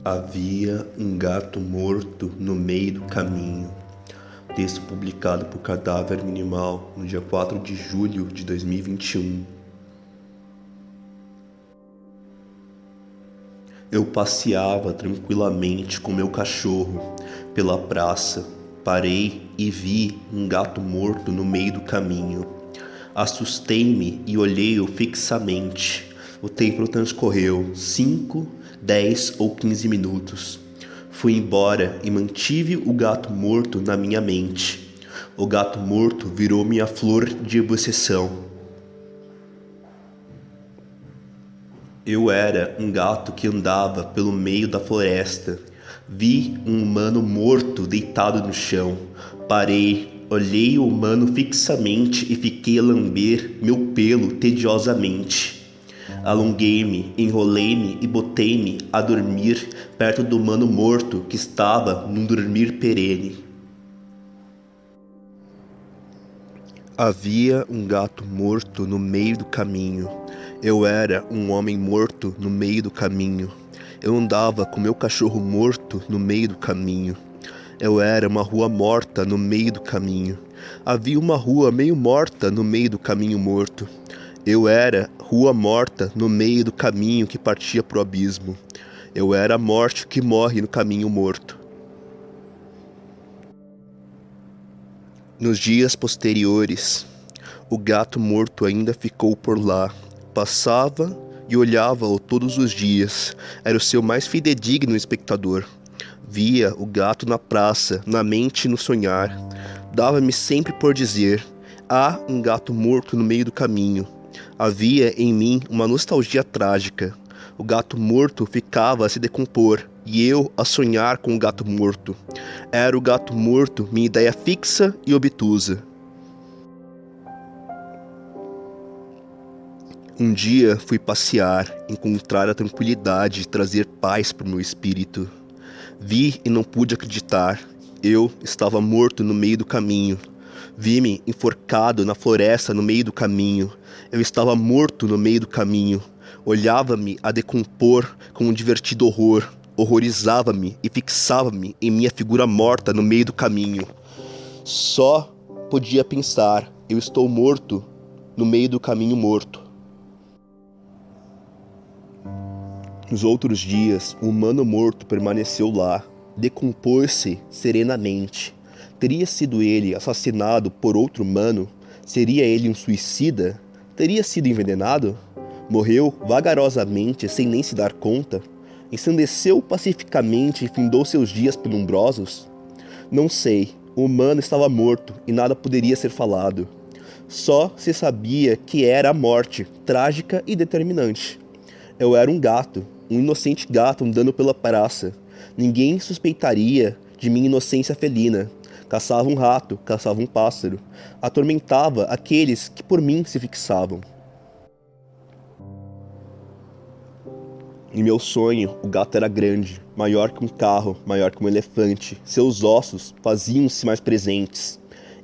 Havia um gato morto no meio do caminho. Texto publicado por Cadáver Minimal no dia 4 de julho de 2021. Eu passeava tranquilamente com meu cachorro pela praça. Parei e vi um gato morto no meio do caminho. Assustei-me e olhei-o fixamente. O tempo transcorreu 5, 10 ou 15 minutos. Fui embora e mantive o gato morto na minha mente. O gato morto virou minha flor de obsessão. Eu era um gato que andava pelo meio da floresta. Vi um humano morto deitado no chão. Parei, olhei o humano fixamente e fiquei a lamber meu pelo tediosamente. Alonguei-me, enrolei-me e botei-me a dormir perto do humano morto que estava num dormir perene. Havia um gato morto no meio do caminho. Eu era um homem morto no meio do caminho. Eu andava com meu cachorro morto no meio do caminho. Eu era uma rua morta no meio do caminho. Havia uma rua meio morta no meio do caminho morto. Eu era rua morta no meio do caminho que partia pro abismo. Eu era a morte que morre no caminho morto. Nos dias posteriores, o gato morto ainda ficou por lá. Passava e olhava-o todos os dias. Era o seu mais fidedigno espectador. Via o gato na praça, na mente e no sonhar. Dava-me sempre por dizer: há um gato morto no meio do caminho. Havia em mim uma nostalgia trágica. O gato morto ficava a se decompor e eu a sonhar com o gato morto. Era o gato morto minha ideia fixa e obtusa. Um dia fui passear, encontrar a tranquilidade e trazer paz para o meu espírito. Vi e não pude acreditar. Eu estava morto no meio do caminho. Vi-me enforcado na floresta no meio do caminho. Eu estava morto no meio do caminho. Olhava-me a decompor com um divertido horror. Horrorizava-me e fixava-me em minha figura morta no meio do caminho. Só podia pensar: eu estou morto no meio do caminho morto. Nos outros dias, o humano morto permaneceu lá, decompôs-se serenamente. Teria sido ele assassinado por outro humano? Seria ele um suicida? Teria sido envenenado? Morreu vagarosamente sem nem se dar conta? Ensandeceu pacificamente e findou seus dias penumbrosos? Não sei, o humano estava morto e nada poderia ser falado. Só se sabia que era a morte, trágica e determinante. Eu era um gato, um inocente gato andando pela praça. Ninguém suspeitaria de minha inocência felina. Caçava um rato, caçava um pássaro. Atormentava aqueles que por mim se fixavam. Em meu sonho, o gato era grande, maior que um carro, maior que um elefante. Seus ossos faziam-se mais presentes.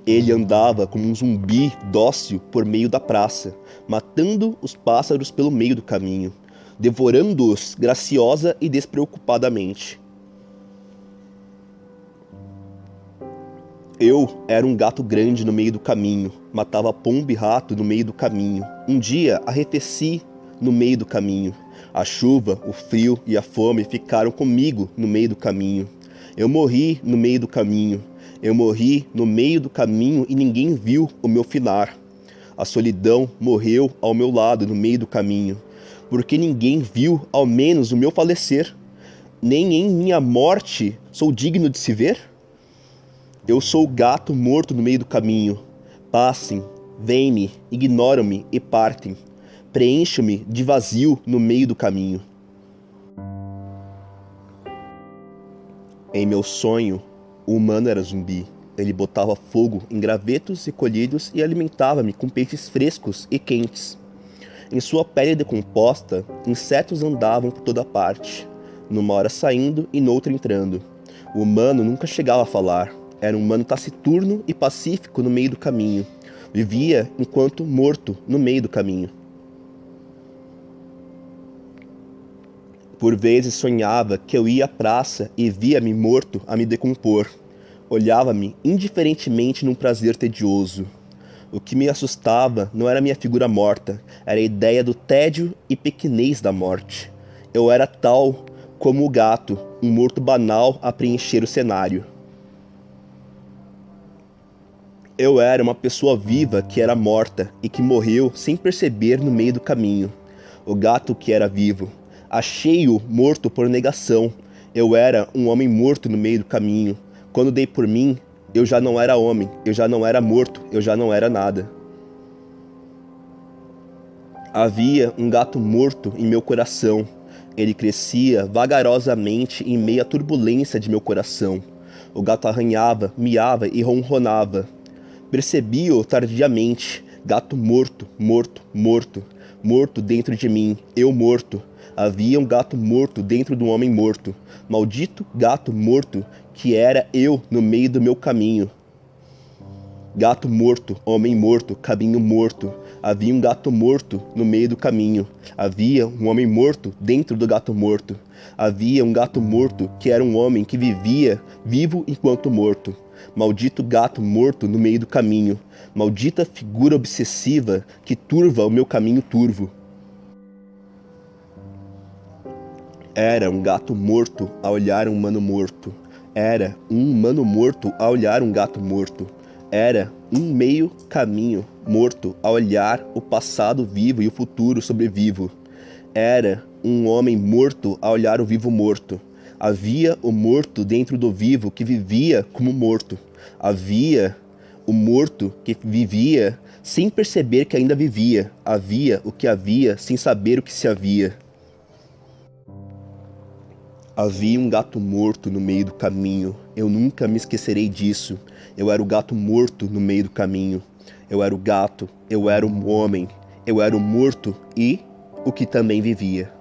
Ele andava como um zumbi dócil por meio da praça, matando os pássaros pelo meio do caminho, devorando-os graciosa e despreocupadamente. Eu era um gato grande no meio do caminho, matava pombo e rato no meio do caminho. Um dia arrefeci no meio do caminho. A chuva, o frio e a fome ficaram comigo no meio do caminho. Eu morri no meio do caminho. Eu morri no meio do caminho e ninguém viu o meu finar. A solidão morreu ao meu lado no meio do caminho, porque ninguém viu ao menos o meu falecer. Nem em minha morte sou digno de se ver? Eu sou o gato morto no meio do caminho. Passem, vêm-me, ignoram-me e partem. Preencho-me de vazio no meio do caminho. Em meu sonho, o humano era zumbi. Ele botava fogo em gravetos recolhidos e alimentava-me com peixes frescos e quentes. Em sua pele decomposta, insetos andavam por toda parte, numa hora saindo e noutra entrando. O humano nunca chegava a falar. Era um humano taciturno e pacífico no meio do caminho. Vivia enquanto morto no meio do caminho. Por vezes sonhava que eu ia à praça e via-me morto a me decompor. Olhava-me indiferentemente num prazer tedioso. O que me assustava não era minha figura morta, era a ideia do tédio e pequenez da morte. Eu era tal como o gato, um morto banal a preencher o cenário. Eu era uma pessoa viva que era morta e que morreu sem perceber no meio do caminho. O gato que era vivo. Achei-o morto por negação. Eu era um homem morto no meio do caminho. Quando dei por mim, eu já não era homem, eu já não era morto, eu já não era nada. Havia um gato morto em meu coração. Ele crescia vagarosamente em meio à turbulência de meu coração. O gato arranhava, miava e ronronava. Percebi-o tardiamente. Gato morto, morto, morto. Morto dentro de mim, eu morto. Havia um gato morto dentro de um homem morto. Maldito gato morto que era eu no meio do meu caminho. Gato morto, homem morto, caminho morto. Havia um gato morto no meio do caminho. Havia um homem morto dentro do gato morto. Havia um gato morto que era um homem que vivia vivo enquanto morto. Maldito gato morto no meio do caminho. Maldita figura obsessiva que turva o meu caminho turvo. Era um gato morto a olhar um humano morto. Era um humano morto a olhar um gato morto. Era um meio caminho morto a olhar o passado vivo e o futuro sobrevivo. Era um homem morto a olhar o vivo morto. Havia o morto dentro do vivo que vivia como morto. Havia o morto que vivia sem perceber que ainda vivia. Havia o que havia sem saber o que se havia. Havia um gato morto no meio do caminho. Eu nunca me esquecerei disso. Eu era o gato morto no meio do caminho. Eu era o gato, eu era o homem, eu era o morto e o que também vivia.